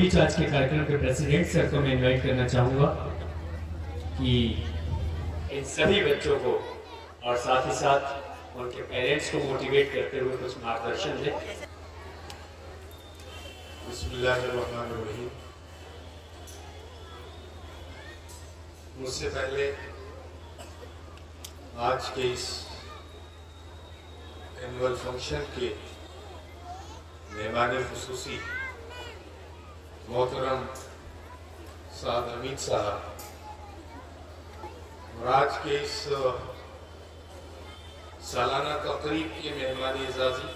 बीच आज के कार्यक्रम के प्रेसिडेंट सर को मैं इनवाइट करना चाहूँगा कि इन सभी बच्चों को और साथ ही साथ उनके पेरेंट्स को मोटिवेट करते हुए कुछ मार्गदर्शन दें। बिस्मिल्लाहिर्रहमानिर्रहीम। मुझसे पहले आज के इस एनुअल फंक्शन के मेहमान खुसूसी मोहतरम साद हमीद साहब और आज के इस सालाना तकरीब के मेहमान एजाजी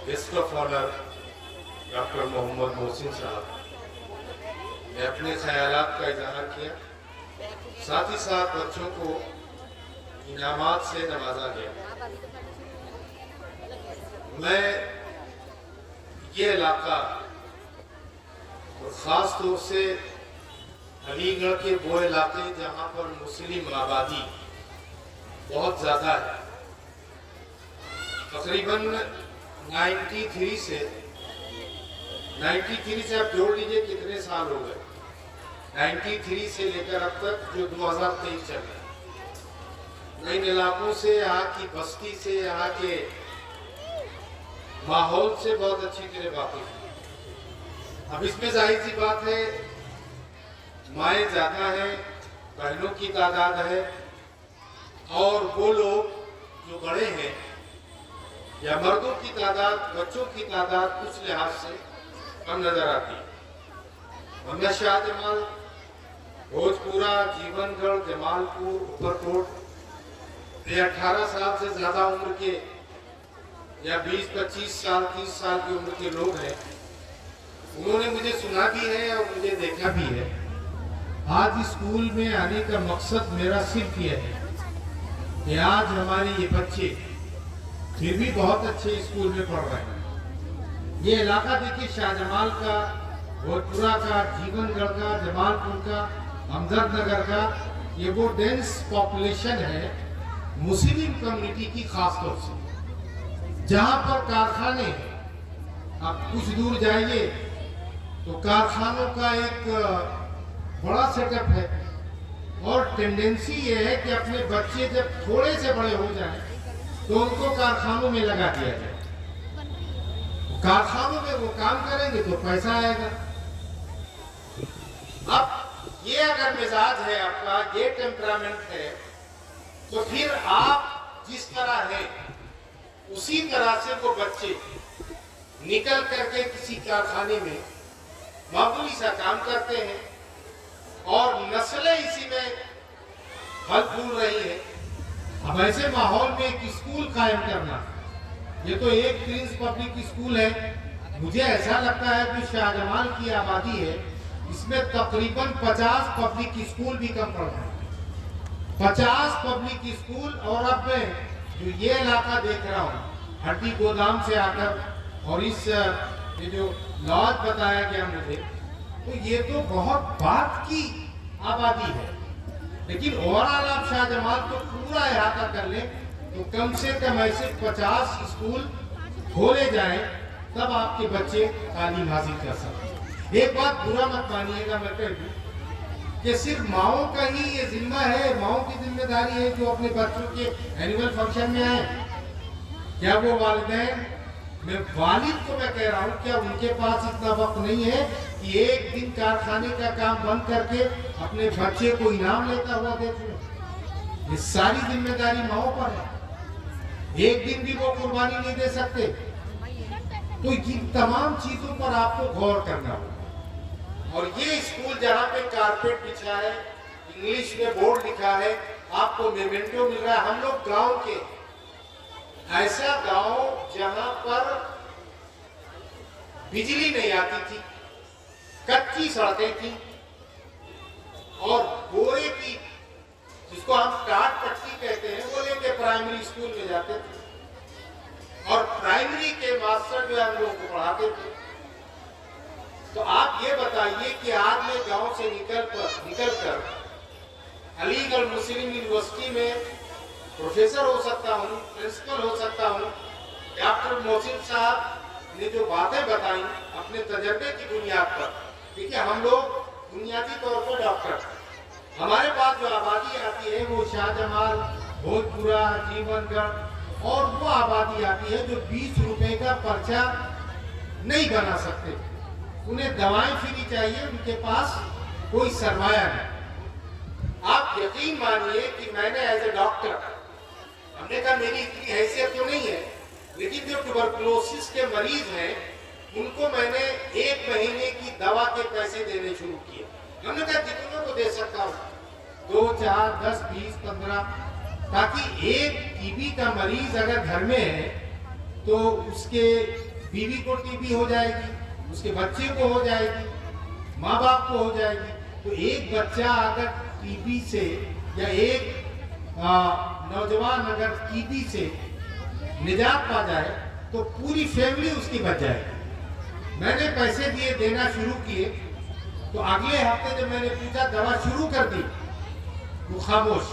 guest of honour doctor Mohammad Mohsin sahab ने अपने ख्यालात का इजहार किया। साथ ही साथ बच्चों को इनामात से नवाजा गया। मैं ये इलाका और ख़ास तौर से अलीगढ़ के वो इलाके जहाँ पर मुस्लिम आबादी बहुत ज़्यादा है, तकरीबन 93 से आप जोड़ लीजिए कितने साल हो गए, 93 से लेकर अब तक जो 2023 चल रहा है। इन इलाकों से, यहाँ की बस्ती से, यहाँ के माहौल से बहुत अच्छी तरह वाकिफ है। अब इसमें जाहिर सी बात है, माएँ ज़्यादा हैं, बहनों की तादाद है और वो लोग जो बड़े हैं या मर्दों की तादाद, बच्चों की तादाद कुछ लिहाज से कम नजर आती है। वरना शाहजमाल, भोजपुरा, जीवनगढ़, जमालपुर, ऊपरकोट ये 18 साल से ज़्यादा उम्र के या 20-25 साल, 30 साल की उम्र के लोग हैं। उन्होंने मुझे सुना भी है और मुझे देखा भी है। आज स्कूल में आने का मकसद मेरा सिर्फ ये है कि आज हमारे ये बच्चे फिर भी बहुत अच्छे स्कूल में पढ़ रहे हैं। ये इलाका देखिए, शाहजमाल का, भोजपुरा का, जीवनगढ़ का, जमालपुर का, हमदर्दनगर का, ये वो डेंस पॉपुलेशन है मुस्लिम कम्युनिटी की, खास तौर से जहाँ पर कारखाने हैं। आप कुछ दूर जाइए तो कारखानों का एक बड़ा सेटअप है और टेंडेंसी ये है कि अपने बच्चे जब थोड़े से बड़े हो जाएं तो उनको कारखानों में लगा दिया जाए। कारखानों में वो काम करेंगे तो पैसा आएगा। अब ये अगर मिजाज है आपका, ये टेम्परामेंट है, तो फिर आप जिस तरह है उसी तरह से वो बच्चे निकल करके किसी कारखाने में मामूली सा काम करते हैं और नस्लें इसी में फल फूल रही है। अब ऐसे माहौल में एक स्कूल कायम करना, ये तो एक प्रिंस पब्लिक स्कूल है। मुझे ऐसा लगता है कि शाहजमाल की आबादी है, इसमें तकरीबन 50 पब्लिक स्कूल भी कम पड़ रहे हैं। 50 पब्लिक स्कूल। और अब मैं जो ये इलाका देख रहा हूँ, हड्डी गोदाम से आकर और इस ये जो लॉज बताया गया मुझे, तो ये तो बहुत बात की आबादी है। लेकिन ओवरऑल आप शाहजमाल को पूरा अहाता कर लें तो कम से कम ऐसे 50 स्कूल खोले जाएं, तब आपके बच्चे तालीम हासिल कर सकते। एक बात बुरा मत मानिएगा, मैं कह दूं कि सिर्फ माओं का ही ये जिम्मा है, माओं की जिम्मेदारी है जो अपने बच्चों के एनुअल फंक्शन में आए। क्या वो वालिदैन, मैं वालिद को मैं कह रहा हूँ, क्या उनके पास इतना वक्त नहीं है कि एक दिन कारखाने का काम बंद करके अपने बच्चे को इनाम लेता हुआ देख लो? ये सारी जिम्मेदारी माओं पर है। एक दिन भी वो कुर्बानी नहीं दे सकते। तो इन तमाम चीजों पर आपको गौर करना होगा। और ये स्कूल जहाँ पे कारपेट बिछा है, इंग्लिश में बोर्ड लिखा है, आपको मेमेंटो मिल रहा है। हम लोग गांव के, ऐसा गांव जहां पर बिजली नहीं आती थी, कच्ची सड़कें थी और बोरे की, जिसको हम टाट पट्टी कहते हैं, वो लेके प्राइमरी स्कूल में जाते थे और प्राइमरी के मास्टर जो है हम लोगों को पढ़ाते थे। तो आप ये बताइए कि आज मैं गांव से निकलकर अलीगढ़ मुस्लिम यूनिवर्सिटी में प्रोफेसर हो सकता हूँ, प्रिंसिपल हो सकता हूँ। डॉक्टर मोहसिन साहब نے جو باتیں بتائیں اپنے تجربے کی بنیاد پر، دیکھیے ہم لوگ بنیادی طور پر ڈاکٹر ہیں، ہمارے پاس جو آبادی آتی ہے وہ شاہ جمال، بھوجپورا، جیون گڑھ اور وہ آبادی آتی ہے جو 20 روپے کا پرچہ نہیں بنا سکتے، انہیں دوائیں فری چاہیے، ان کے پاس کوئی سرمایہ نہیں۔ آپ یقین مانیے کہ میں نے ایز اے ڈاکٹر، ہم نے کہا میری اتنی حیثیت تو نہیں ہے، لیکن جو ٹوبرکلوسس کے مریض ہیں ان کو میں نے 1 مہینے کی دوا کے پیسے دینے شروع کیے۔ ہم نے کہا جتنوں کو دے سکتا ہوں، 2، 4، 10، 20، 15، تاکہ ایک ٹی بی کا مریض اگر گھر میں ہے تو اس کے بیوی کو ٹی بی ہو جائے گی، اس کے بچے کو ہو جائے گی، ماں باپ کو ہو جائے گی، تو ایک بچہ اگر ٹی بی سے یا ایک نوجوان اگر ٹی بی سے نجات پا جائے تو پوری فیملی اس کی بچ جائے گی۔ میں نے پیسے دینا شروع کیے تو اگلے ہفتے جب میں نے پوچھا دوا شروع کر دی، وہ خاموش۔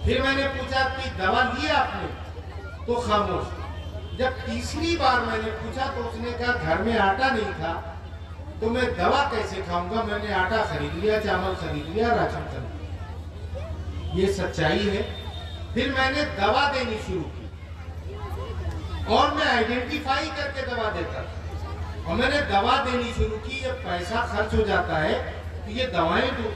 پھر میں نے پوچھا کہ دوا لیا آپ نے، تو خاموش۔ جب تیسری بار میں نے پوچھا تو اس نے کہا گھر میں آٹا نہیں تھا تو میں دوا کیسے کھاؤں گا، میں نے آٹا خرید لیا، چاول خرید لیا، راشن خرید لیا۔ یہ سچائی ہے۔ پھر میں نے دوا دینی شروع کی اور میں آئیڈینٹیفائی کر کے دوا دیتا تھا، اور میں نے دوا دینی شروع کی۔ جب پیسہ خرچ ہو جاتا ہے تو یہ دوائیں دو۔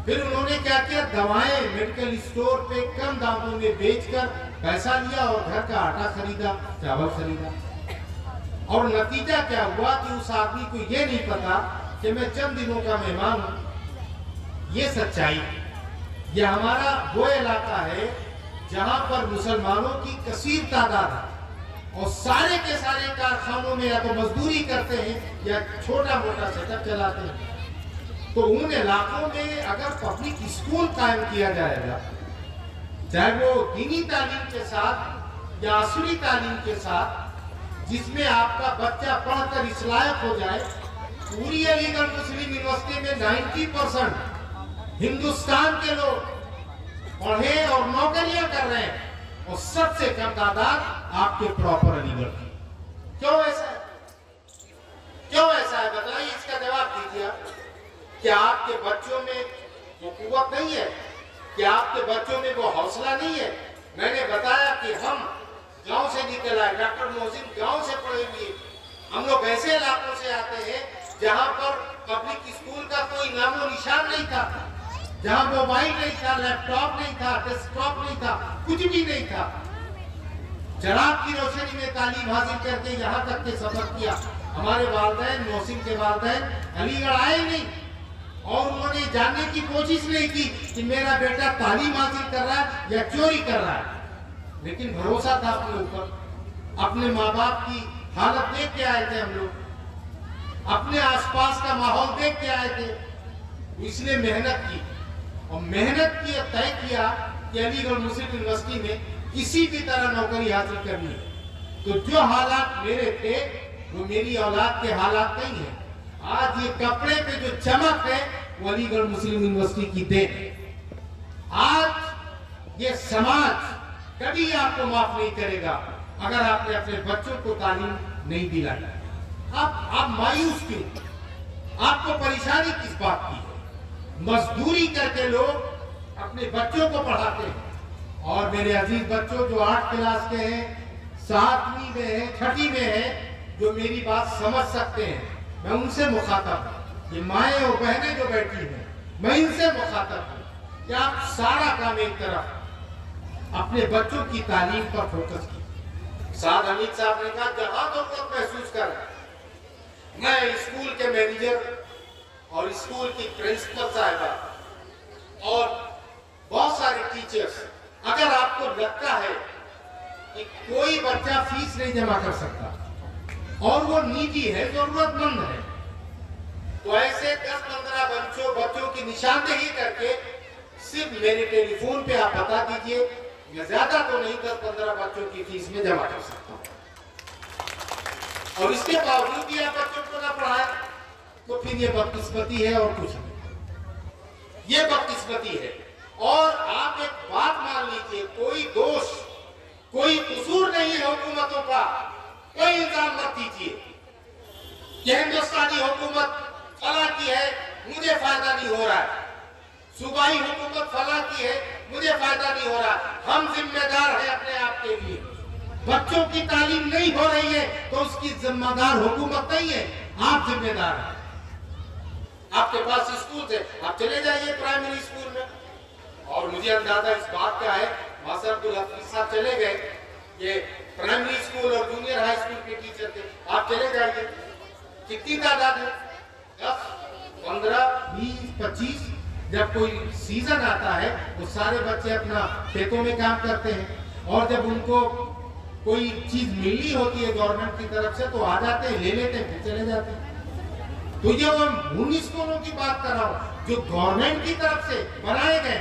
پھر انہوں نے کیا کیا، دوائیں میڈیکل اسٹور پہ کم داموں میں بیچ کر پیسہ لیا اور گھر کا آٹا خریدا، چاول خریدا۔ اور نتیجہ کیا ہوا کہ اس آدمی کو یہ نہیں پتا کہ میں چند دنوں کا مہمان ہوں۔ یہ سچائی ہے۔ یہ ہمارا وہ علاقہ ہے جہاں پر مسلمانوں کی کثیر تعداد ہے اور سارے کے سارے کارخانوں میں یا تو مزدوری کرتے ہیں یا چھوٹا موٹا سیٹ اپ چلاتے ہیں۔ تو ان علاقوں میں اگر پبلک اسکول قائم کیا جائے گا، چاہے وہ دینی تعلیم کے ساتھ یا عصری تعلیم کے ساتھ، جس میں آپ کا بچہ پڑھ کر اس لائق ہو جائے، پوری علی گڑھ مسلم یونیورسٹی میں 90% ہندوستان کے لوگ پڑھے اور نوکریاں کر رہے ہیں، اور سب سے کم تعداد آپ کے پراپر علی گڑھ کی۔ کیوں ایسا ہے؟ کیوں ایسا ہے بتائیے، اس کا جواب دیجیے آپ۔ کیا آپ کے بچوں میں وہ قوت نہیں ہے؟ کیا آپ کے بچوں میں وہ حوصلہ نہیں ہے؟ میں نے بتایا کہ ہم گاؤں سے نکل آئے، ڈاکٹر محسن گاؤں سے پڑھے ہوئے، ہم لوگ ایسے علاقوں سے آتے ہیں جہاں پر پبلک اسکول کا کوئی نام و نشان نہیں تھا، جہاں موبائل نہیں تھا، لیپ ٹاپ نہیں تھا، ڈیسک ٹاپ نہیں تھا، کچھ بھی نہیں تھا۔ چراغ کی روشنی میں تعلیم حاصل کر کے یہاں تک کے سفر کیا۔ ہمارے والدین، محسن کے والدین علی گڑھ آئے نہیں اور انہوں نے جاننے کی کوشش نہیں کی کہ میرا بیٹا تعلیم حاصل کر رہا ہے یا چوری کر رہا ہے، لیکن بھروسہ تھا اپنے اوپر۔ اپنے ماں باپ کی حالت دیکھ کے آئے تھے ہم لوگ، اپنے آس پاس کا ماحول دیکھ کے آئے تھے، اس لیے محنت کی اور محنت کی، طے کیا کہ علی گڑھ مسلم یونیورسٹی میں کسی بھی طرح نوکری حاصل کرنی ہے۔ تو جو حالات میرے تھے وہ میری اولاد کے حالات نہیں ہیں۔ آج یہ کپڑے پہ جو چمک ہے وہ علی گڑھ مسلم یونیورسٹی کی دین ہے۔ آج یہ سماج کبھی آپ کو معاف نہیں کرے گا اگر آپ نے اپنے بچوں کو تعلیم نہیں دلائی۔ آپ مایوس کیوں؟ آپ کو پریشانی کس بات کی ہے؟ مزدوری کر کے لوگ اپنے بچوں کو پڑھاتے ہیں، اور میرے عزیز بچوں جو 8 کلاس کے ہیں، 7ویں میں ہیں، 6ٹھی میں ہیں، جو میری بات سمجھ سکتے ہیں، میں ان سے مخاطب ہوں۔ یہ مائیں اور بہنیں جو بیٹھی ہیں، میں ان سے مخاطب ہوں کہ آپ سارا کام ایک طرف اپنے بچوں کی تعلیم پر فوکس کی۔ سعد حمید صاحب نے کہا جہاں ضرورت محسوس کر میں اسکول کے مینیجر اور اسکول کی پرنسپل صاحبہ اور بہت سارے ٹیچرز، اگر آپ کو لگتا ہے کہ کوئی بچہ فیس نہیں جمع کر سکتا اور وہ نیڈی ہے، ضرورت مند ہے، تو ایسے 10-15 بچوں کی نشاندہی کر کے صرف میرے ٹیلی فون پہ آپ بتا دیجئے، میں زیادہ تو نہیں 10-15 بچوں کی فیس میں جمع کر سکتا ہوں، اور اس کے باوجود بھی آپ بچوں کو نہ پڑھائیں تو پھر یہ بدقسمتی ہے اور کچھ نہیں، یہ بدقسمتی ہے۔ اور آپ ایک بات مان لیجئے، کوئی دوش، کوئی قصور نہیں ہے حکومتوں کا कोई इल्जाम मत दीजिए कि हिंदुस्तानी हुकूमत फला की है, मुझे फायदा नहीं हो रहा है, सूबाई हुकूमत फला की है, मुझे फायदा नहीं हो रहा। हम जिम्मेदार हैं अपने आप के लिए। बच्चों की तालीम नहीं हो रही है तो उसकी जिम्मेदार हुकूमत नहीं है, आप जिम्मेदार हैं। आपके पास स्कूल है, आप चले जाइए प्राइमरी स्कूल में। और मुझे अंदाजा इस बात का है, मास्टर अब्दुल हफीज साहब चले गए, ये प्राइमरी स्कूल और जूनियर हाई स्कूल के टीचर थे, आप चले जाइए। कितनी तादाद है? 10, 15, 20, 25। जब कोई सीजन आता है तो सारे बच्चे अपना खेतों में काम करते हैं, और जब उनको कोई चीज मिली होती है गवर्नमेंट की तरफ से तो आ जाते हैं, ले लेते हैं, फिर चले जाते हैं। तो ये उन स्कूलों की बात कर रहा हूं जो गवर्नमेंट की तरफ से बनाए गए,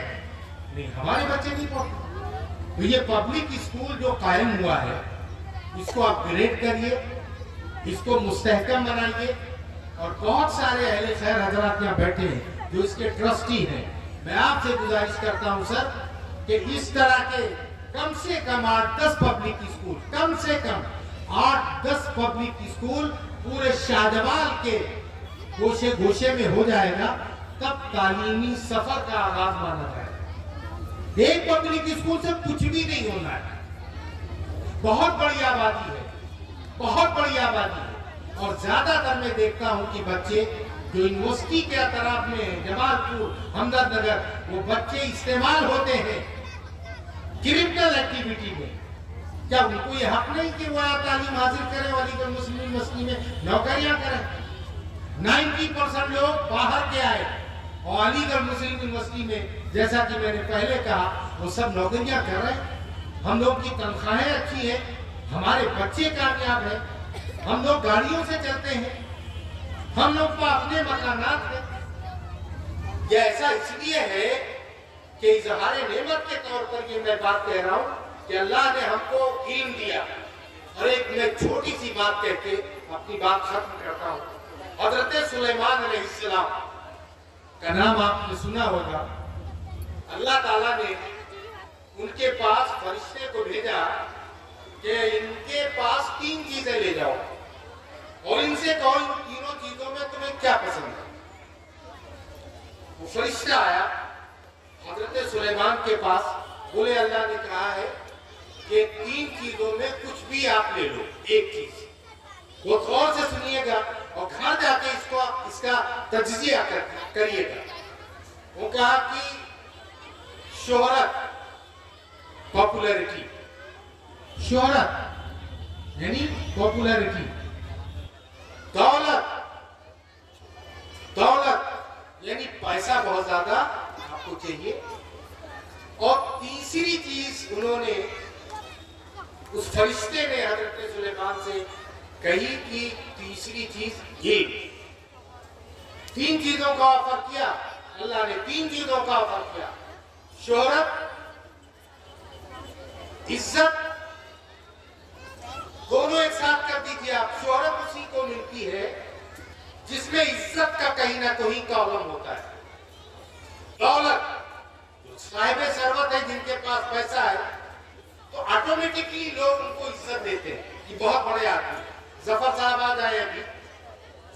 नहीं हमारे बच्चे नहीं पढ़ते। तो ये पब्लिक स्कूल जो कायम हुआ है, इसको अपग्रेड करिए, इसको मुस्तहकम बनाइए। और बहुत सारे अहले खैर हजरात यहाँ बैठे हैं जो इसके ट्रस्टी हैं, मैं आपसे गुजारिश करता हूं सर कि इस तरह के कम से कम 8-10 पब्लिक स्कूल, कम से कम 8-10 पब्लिक स्कूल पूरे शाहजमाल के गोशे गोशे में हो जाएगा, तब तालीमी सफर का आगाज माना जाएगा। एक पब्लिक स्कूल से कुछ भी नहीं होना है। बहुत बड़ी आबादी है, बहुत बड़ी आबादी है। और ज्यादातर मैं देखता हूं कि बच्चे जो यूनिवर्सिटी के तरफ में जमालपुर, हमदर्दनगर, वो बच्चे इस्तेमाल होते हैं क्रिमिनल एक्टिविटी में। क्या उनको ये हक नहीं कि वो तालीम हासिल करें, अलीगढ़ मुस्लिम यूनिवर्सिटी में नौकरियां करें? 90% लोग बाहर के आए और अलीगढ़ मुस्लिम यूनिवर्सिटी में, जैसा कि मैंने पहले कहा, वो सब नौकरियां कर रहे हैं। हम लोग की तनख्वाहें अच्छी है, हमारे बच्चे कामयाब हैं, हम लोग गाड़ियों से चलते हैं, हम लोग को अपने मकानात हैं। यह ऐसा इसलिए है कि इजहार नेमत के तौर पर ये मैं बात कह रहा हूं कि अल्लाह ने हमको इल्म दिया। और एक मैं छोटी सी बात कह के अपनी बात खत्म करता हूं। हजरत सुलेमान अलैहिस्सलाम का नाम आपने सुना होगा। अल्लाह ताला ने उनके पास फरिश्ते को भेजा कि इनके पास 3 चीजें ले जाओ और इनसे कहो इन तीनों चीजों में तुम्हें क्या पसंद है। वो फरिश्ता आया हजरत सुलेमान के पास, बोले अल्लाह ने कहा है कि 3 चीजों में कुछ भी आप ले लो, एक चीज। वो गौर से सुनिएगा और घर जाके इसका तज्जिया करिएगा। वो कहा कि शोहरत, पॉपुलैरिटी, शोहरत यानी पॉपुलैरिटी, दौलत, दौलत यानी पैसा बहुत ज्यादा आपको चाहिए, और तीसरी चीज उन्होंने, उस फरिश्ते ने हजरत सुलेमान से कही कि तीसरी चीज ये। 3 चीजों का ऑफर किया अल्लाह ने, 3 चीजों का ऑफर किया, शोहरत, इज्जत, दोनों एक साथ कर दीजिए आप। शोहरत उसी को मिलती है जिसमें इज्जत का कहीं ना कहीं कॉलम होता है। दौलत, जो साहिब सरवत है, जिनके पास पैसा है, तो ऑटोमेटिकली लोग उनको इज्जत देते हैं कि बहुत बड़े आदमी। जफर साहब आ जाए अभी,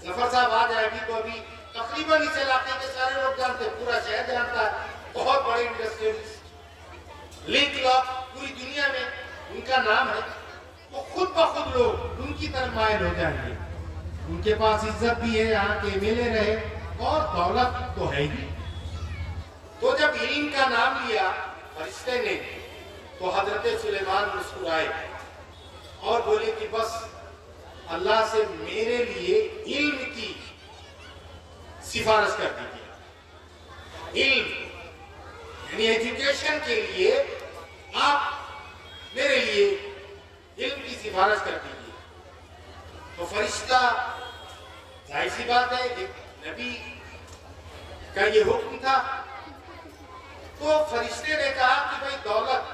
जफर साहब आ जाए अभी, तो अभी तकरीबन इस इलाके के सारे लोग जानते हैं, पूरा शहर जानता है। बहुत बड़े इंडस्ट्रियलिस्ट, लिंक लॉक, पूरी दुनिया में उनका नाम है। तो खुद ब खुद लोग उनकी तरफ मायल हो जाएंगे। उनके पास इज्जत भी है, यहाँ के एमएलए रहे, और दौलत तो है ही। तो जब इल्म का नाम लिया फरिश्ते ने, तो हजरत सुलेमान मुस्कुराए और बोले कि बस अल्लाह से मेरे लिए इल्म की सिफारिश कर दीजिए। इल्म यानी एजुकेशन के लिए आप मेरे लिए इल्म की सिफारिश कर दीजिए। तो फरिश्ता, जाहिर सी बात है, एक नबी का ये हुक्म था। तो फरिश्ते ने कहा कि भाई दौलत,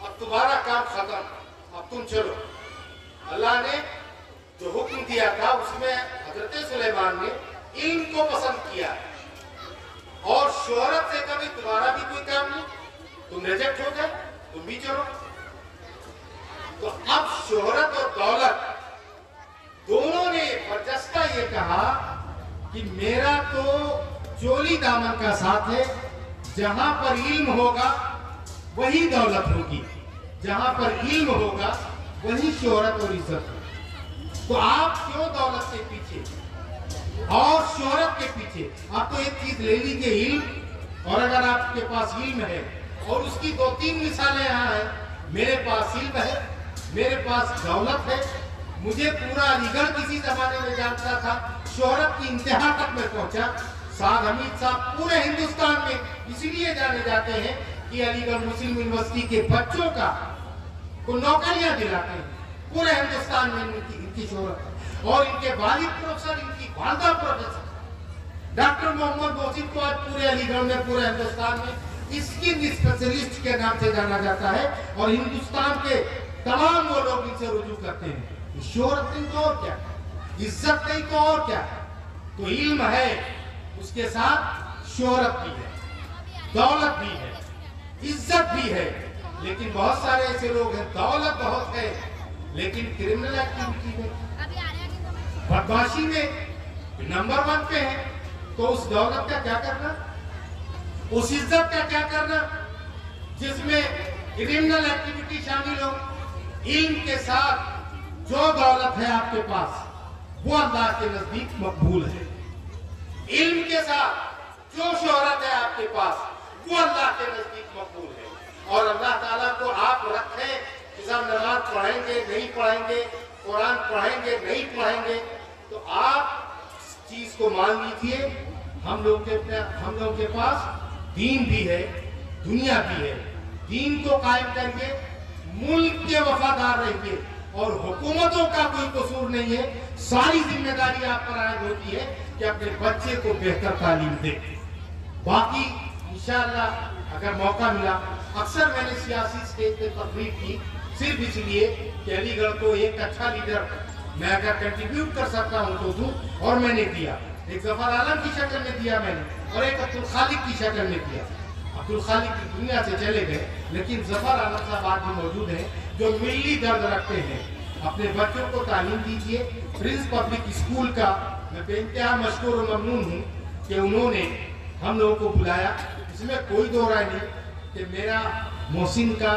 अब तुम्हारा काम खत्म, अब तुम चलो। अल्लाह ने जो हुक्म दिया था उसमें हजरत सुलेमान ने इल्म को पसंद किया, और शोहरत से कभी तुम्हारा भी कोई काम नहीं, तुम रिजेक्ट हो गए, तुम भी चलो। تو اب شہرت اور دولت دونوں نے برجستہ یہ کہا کہ میرا تو چولی دامن کا ساتھ ہے، جہاں پر علم ہوگا وہی دولت ہوگی، جہاں پر علم ہوگا وہی شہرت اور عزت ہوگی۔ تو آپ کیوں دولت کے پیچھے اور شہرت کے پیچھے؟ آپ تو ایک چیز لے لیجئے، علم، اور اگر آپ کے پاس علم ہے، اور اس کی 2-3 مثالیں یہاں ہیں، میرے پاس علم ہے، میرے پاس دولت ہے، مجھے پورا علی گڑھ کسی زمانے میں جانتا تھا، شہرت کی انتہا تک میں پہنچا۔ سعد حمید صاحب پورے ہندوستان میں اس لیے جانے جاتے ہیں کہ علی گڑھ مسلم یونیورسٹی کے بچوں کو نوکریاں دلاتے ہیں، پورے ہندوستان میں ان کی شہرت ہے، اور ان کے والد پروفیسر، ان کی والدہ پروفیسر۔ ڈاکٹر محمد محسن کو آج پورے علی گڑھ میں، پورے ہندوستان میں اسکن اسپیشلسٹ کے نام سے جانا جاتا ہے، اور ہندوستان کے تمام وہ لوگ ان سے رجوع کرتے ہیں۔ شہرت نہیں تو اور کیا، عزت نہیں تو اور کیا۔ تو علم ہے، اس کے ساتھ شہرت بھی ہے، دولت بھی ہے، عزت بھی ہے، لیکن بہت سارے ایسے لوگ ہیں، دولت بہت ہے لیکن کرمنل ایکٹیویٹی میں، بدمعاشی میں نمبر 1 پہ ہے۔ تو اس دولت کا کیا کرنا، اس عزت کا کیا کرنا جس میں کرمنل ایکٹیویٹی شامل ہو؟ علم کے ساتھ جو دولت ہے آپ کے پاس وہ اللہ کے نزدیک مقبول ہے، علم کے ساتھ جو شہرت ہے آپ کے پاس وہ اللہ کے نزدیک مقبول ہے، اور اللہ تعالیٰ کو آپ رکھیں کہ صاحب نماز پڑھیں گے نہیں پڑھیں گے، قرآن پڑھیں گے نہیں پڑھیں گے، تو آپ اس چیز کو مان لیجئے، ہم لوگ کے پاس دین بھی ہے، دنیا بھی ہے، دین کو قائم کریے، ملک کے وفادار رہیے، اور حکومتوں کا کوئی قصور نہیں ہے، ساری ذمہ داری آپ پر عائد ہوتی ہے کہ اپنے بچے کو بہتر تعلیم دیں۔ باقی انشاءاللہ اگر موقع ملا، اکثر میں نے سیاسی سٹیج پہ تقریر کی صرف اس لیے کہ علی گڑھ کو ایک اچھا لیڈر میں اگر کنٹریبیوٹ کر سکتا ہوں تو دوں، اور میں نے دیا، ایک ظفر عالم کی شکل میں دیا میں نے، اور ایک عبدالخالق کی شکل میں دیا۔ عبدالخالق کی دنیا سے چلے گئے، لیکن ظفر عالم صاحب آج بھی موجود ہیں جو ملی درد رکھتے ہیں۔ اپنے بچوں کو تعلیم دیجیے۔ پرنس پبلک اسکول کا میں بے انتہا مشکور و ممنون ہوں کہ انہوں نے ہم لوگوں کو بلایا، اس میں کوئی دو رائے نہیں کہ میرا محسن کا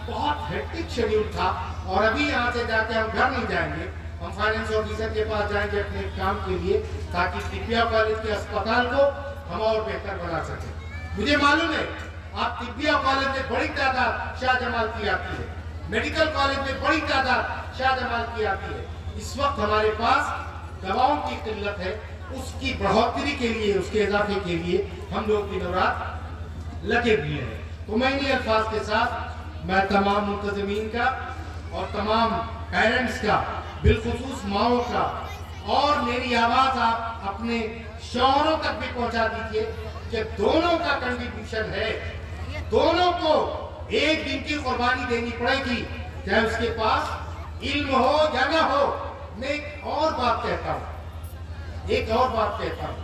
بہت ہیکٹک شیڈیول تھا، اور ابھی یہاں سے جا کے ہم گھر نہیں جائیں گے، ہم فائنینس آفیسر کے پاس جائیں گے اپنے کام کے لیے، تاکہ طبیہ کالج کے اسپتال کو ہم اور بہتر بنا سکیں۔ مجھے معلوم ہے آپ طبیہ کالج میں بڑی تعداد شاہ جمال کی آتی ہے، میڈیکل کالج میں بڑی تعداد شاہ جمال کی آتی ہے۔ اس وقت ہمارے پاس دواؤں کی قلت ہے، اس کی بڑھوتری کے لیے، اس کے اضافے کے لیے ہم لوگ دن رات لگے ہوئے ہیں۔ تو میں انہی الفاظ کے ساتھ میں تمام منتظمین کا اور تمام پیرنٹس کا، بالخصوص ماؤں کا، اور میری آواز آپ اپنے شوہروں تک بھی پہنچا دیجئے کہ دونوں کا کنٹریبیوشن ہے، دونوں کو ایک دن کی قربانی دینی پڑے گی، چاہے اس کے پاس علم ہو یا نہ ہو۔ میں ایک اور بات کہتا ہوں،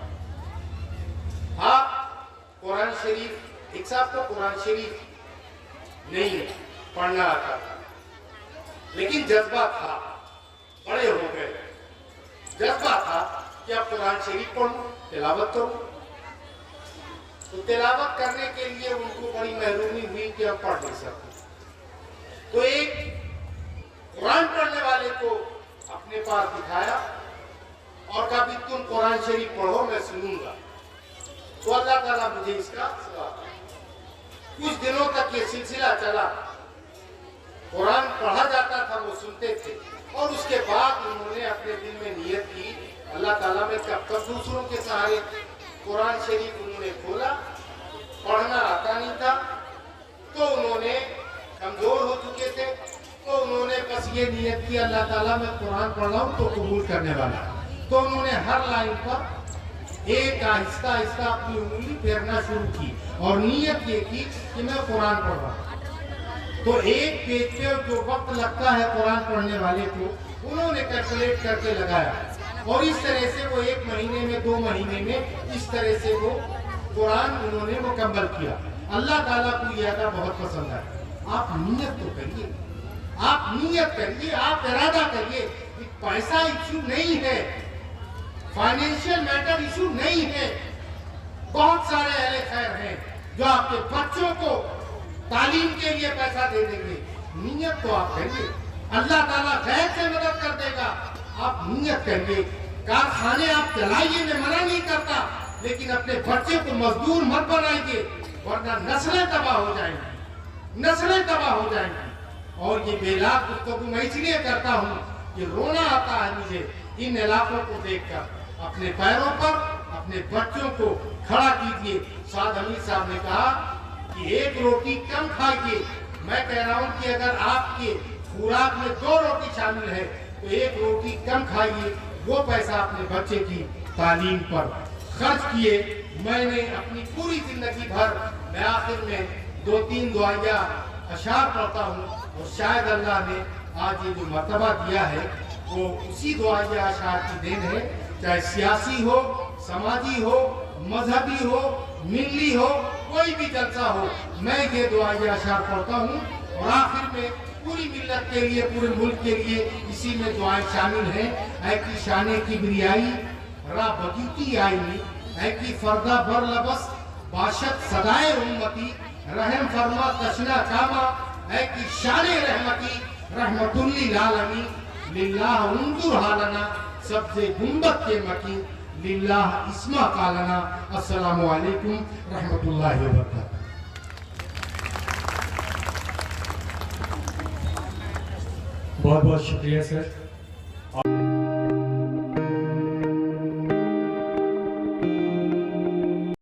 آپ قرآن شریف، ایک صاحب کو قرآن شریف نہیں پڑھنا آتا تھا، لیکن جذبہ تھا، بڑے ہو گئے، جذبہ تھا کہ اب قرآن شریف پڑھوں، تلاوت کروں۔ تو تلاوت کرنے کے لیے ان کو بڑی محرومی ہوئی کہ اب پڑھ نہیں سکتے، تو ایک قرآن پڑھنے والے کو اپنے پاس دکھایا اور کہا بھی تم قرآن شریف پڑھو، میں سنوں گا۔ تو اللہ تعالیٰ مجھے اس کا ثواب دے۔ کچھ دنوں تک یہ سلسلہ چلا، قرآن پڑھا جاتا تھا، وہ سنتے تھے، اور اس کے بعد انہوں نے اپنے دل میں نیت کی اللہ تعالیٰ میں کب تک دوسروں کے سہارے۔ قرآن شریف انہوں نے کھولا، پڑھنا آتا نہیں تھا، تو انہوں نے کمزور ہو چکے تھے، تو انہوں نے بس یہ نیت کی اللہ تعالیٰ میں قرآن پڑھ رہا ہوں تو قبول کرنے والا۔ تو انہوں نے ہر لائن پر ایک آہستہ آہستہ اپنی انگلی پھیرنا شروع کی، اور نیت یہ کی کہ میں قرآن پڑھ رہا ہوں۔ تو ایک پیج پہ جو وقت لگتا ہے قرآن پڑھنے والے کو، انہوں نے کیلکولیٹ کر کے لگایا، اور اس طرح سے وہ 1 مہینے میں 2 مہینے میں اس طرح سے وہ قرآن انہوں نے مکمل کیا۔ اللہ تعالیٰ کو یہ ادا بہت پسند ہے۔ آپ نیت تو کریے، आप नियत करिए, आप इरादा करिए कि पैसा इशू नहीं है, फाइनेंशियल मैटर इशू नहीं है। बहुत सारे अहले खैर हैं जो आपके बच्चों को तालीम के लिए पैसा दे देंगे। नियत तो आप करिए, अल्लाह ताला गैर से मदद कर देगा। आप नियत करिए, कारखाने आप चलाइए, मैं मना नहीं करता, लेकिन अपने बच्चे को मजदूर मत बनाइए, वरना नस्लें तबाह हो जाएंगी, नस्लें तबाह हो जाएंगी। और ये बेलाग गुफ्तगू मैं इसलिए करता हूँ कि रोना आता है मुझे इन इलाकों को देखकर। अपने पैरों पर अपने बच्चों को खड़ा कीजिए। साद हमीद साहब ने कहा कि एक रोटी कम खाइए। मैं कह रहा हूँ कि अगर आपके खुराक में 2 रोटी शामिल है तो 1 रोटी कम खाइए, वो पैसा अपने बच्चे की तालीम पर खर्च किए। मैंने अपनी पूरी जिंदगी भर मैं आखिर में 2-3 दुआया अशार पढ़ता हूँ, और शायद अल्लाह ने आज ये जो मर्तबा दिया है वो उसी दुआया अशार की देन है। चाहे सियासी हो, समाजी हो, मजहबी हो, मिली हो, कोई भी जलसा हो, मैं ये दुआया अशार पढ़ता हूँ। और आखिर में पूरी मिल्लत के लिए, पूरे मुल्क के लिए इसी में दुआएं शामिल हैं। ऐ की शाने की बिरियाई रा बगीती आईनी, ऐ की फरदा बर लबस बाशत सदाए उम्मती, रहम फरमा तशना कामा, ऐ की शाने रहमती रहमतुल्लिल आलमीन, लिल्लाह उंदुर हालना सबसे गुंबद के मकी, लिल्लाह इस्मा कालना। अस्सलामु अलैकुम रहमतुल्लाहि व बरकातहू। बहुत बहुत शुक्रिया सर।